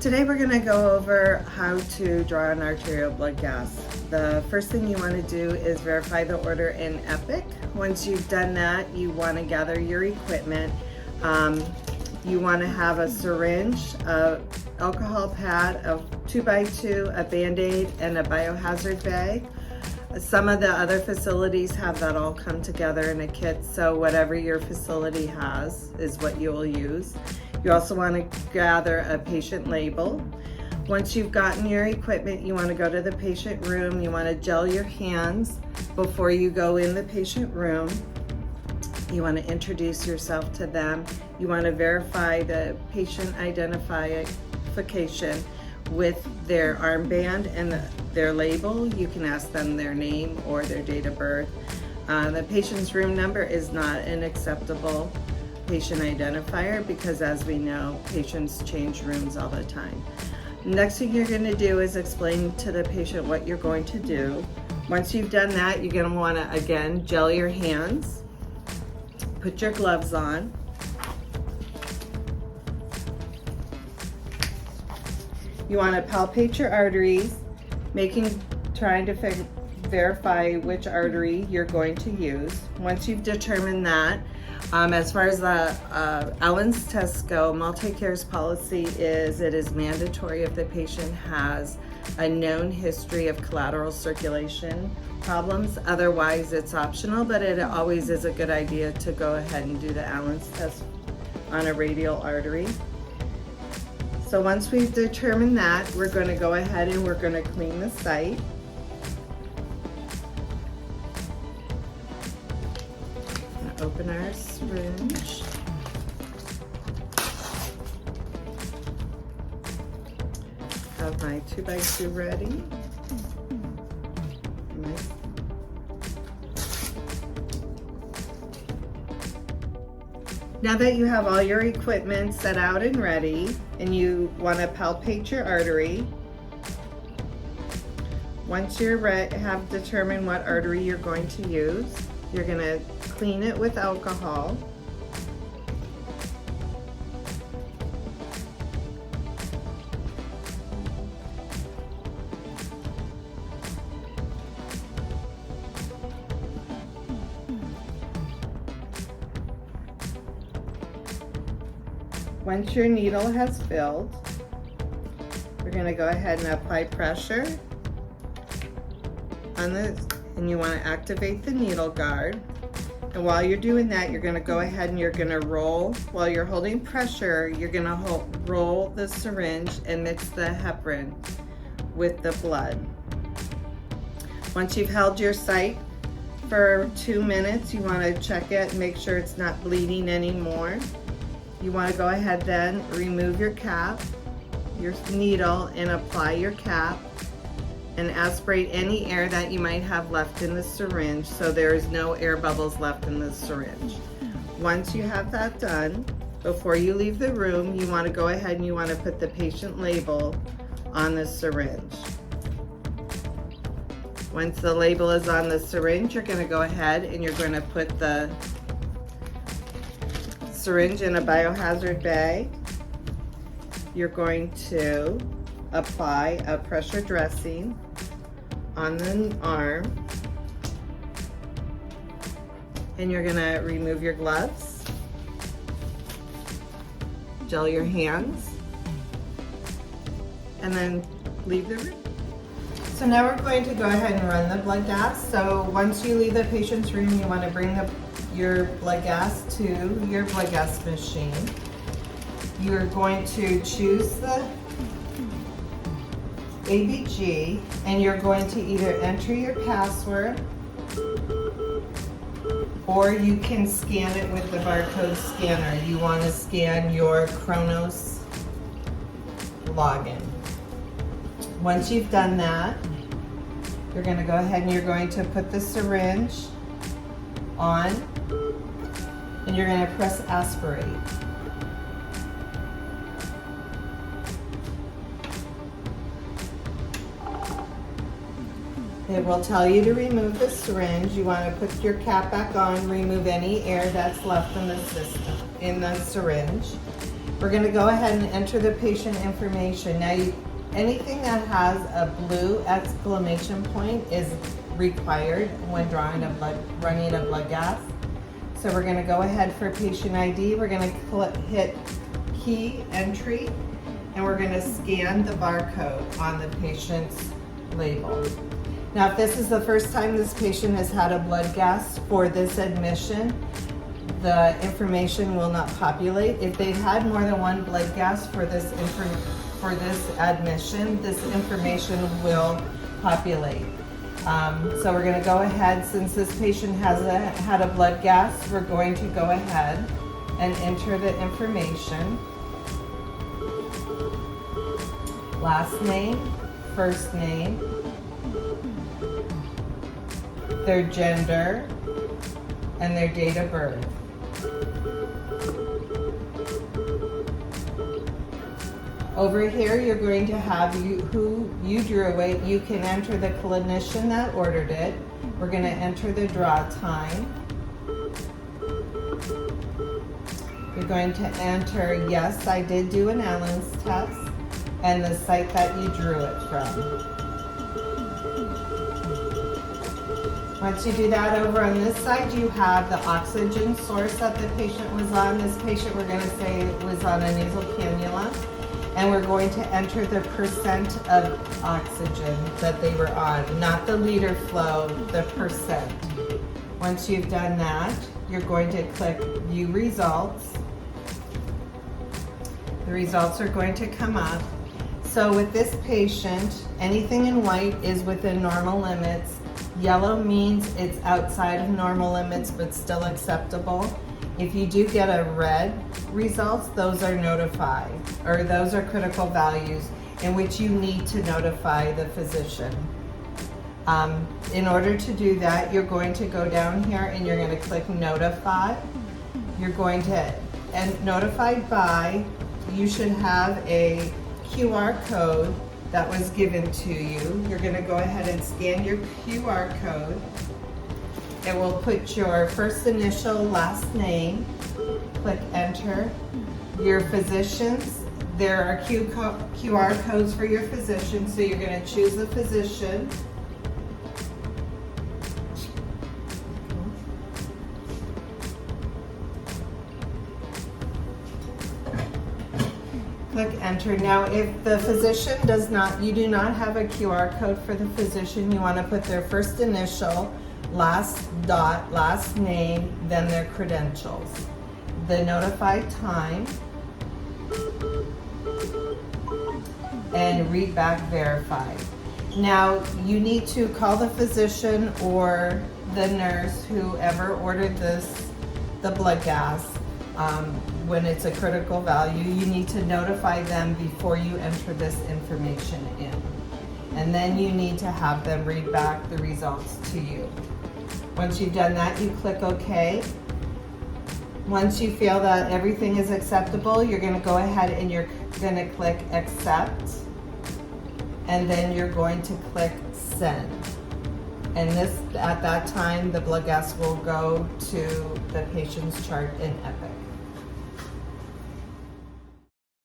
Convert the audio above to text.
Today we're going to go over how to draw an arterial blood gas. The first thing you want to do is verify the order in Epic. Once you've done that, you want to gather your equipment. You want to have a syringe, a alcohol pad, a 2x2, a Band-Aid, and a biohazard bag. Some of the other facilities have that all come together in a kit, so whatever your facility has is what you will use. You also want to gather a patient label. Once you've gotten your equipment, you want to go to the patient room. You want to gel your hands before you go in the patient room. You want to introduce yourself to them. You want to verify the patient identification with their armband and their label. You can ask them their name or their date of birth. The patient's room number is not an acceptable patient identifier because, as we know, patients change rooms all the time. Next thing you're going to do is explain to the patient what you're going to do. Once you've done that, you're going to want to again gel your hands, put your gloves on. You want to palpate your arteries, trying to verify which artery you're going to use. Once you've determined that, as far as the Allen's tests go, multi-care's policy is it is mandatory if the patient has a known history of collateral circulation problems. Otherwise, it's optional, but it always is a good idea to go ahead and do the Allen's test on a radial artery. So once we've determined that, we're going to go ahead and we're going to clean the site. Open our syringe. Have my 2x2 ready. Now that you have all your equipment set out and ready, and you want to palpate your artery, once you have determined what artery you're going to use, you're going to clean it with alcohol. Once your needle has filled, we're going to go ahead and apply pressure on and you want to activate the needle guard. And while you're doing that, you're going to go ahead and you're going to roll. While you're holding pressure, you're going to roll the syringe and mix the heparin with the blood. Once you've held your site for 2 minutes, you want to check it, make sure it's not bleeding anymore. You want to go ahead then, remove your cap, your needle, and apply your cap and aspirate any air that you might have left in the syringe so there is no air bubbles left in the syringe. Once you have that done, before you leave the room, you want to go ahead and you want to put the patient label on the syringe. Once the label is on the syringe, you're going to go ahead and you're going to put the syringe in a biohazard bag. You're going to apply a pressure dressing on the arm, and you're going to remove your gloves, gel your hands, and then leave the room. So now we're going to go ahead and run the blood gas. So once you leave the patient's room, you want to bring your blood gas to your blood gas machine. You're going to choose the ABG, and you're going to either enter your password or you can scan it with the barcode scanner. You want to scan your Kronos login. Once you've done that, you're going to go ahead and you're going to put the syringe on and you're going to press aspirate. It will tell you to remove the syringe. You want to put your cap back on, remove any air that's left in the system, in the syringe. We're going to go ahead and enter the patient information. Now, anything that has a blue exclamation point is required when running a blood gas. So we're going to go ahead for patient ID. We're going to hit key entry, and we're going to scan the barcode on the patient's label. Now, if this is the first time this patient has had a blood gas for this admission, the information will not populate. If they've had more than one blood gas for this admission, this information will populate. So we're going to go ahead, since this patient has had a blood gas, we're going to go ahead and enter the information. Last name, first name, their gender, and their date of birth. Over here, you're going to have who you drew it. You can enter the clinician that ordered it. We're going to enter the draw time. You're going to enter, yes, I did do an Allen's test, and the site that you drew it from. Once you do that, over on this side, you have the oxygen source that the patient was on. This patient, we're going to say, was on a nasal cannula. And we're going to enter the percent of oxygen that they were on, not the liter flow, the percent. Once you've done that, you're going to click View Results. The results are going to come up. So with this patient, anything in white is within normal limits. Yellow means it's outside of normal limits but still acceptable. If you do get a red results, those are notified, or those are critical values in which you need to notify the physician. In order to do that, you're going to go down here and you're going to click Notify. You're going to, and notified by, you should have a QR code that was given to you. You're going to go ahead and scan your QR code. It will put your first initial, last name, click enter. Your physicians, there are QR codes for your physician, so you're going to choose the physician. Click enter. Now, if the physician you do not have a QR code for the physician, you want to put their first initial, last dot, last name, then their credentials. The notified time, and read back verified. Now, you need to call the physician or the nurse, whoever ordered the blood gas. When it's a critical value, you need to notify them before you enter this information in. And then you need to have them read back the results to you. Once you've done that, you click OK. Once you feel that everything is acceptable, you're going to go ahead and you're going to click Accept. And then you're going to click Send. And at that time, the blood gas will go to the patient's chart in Epic.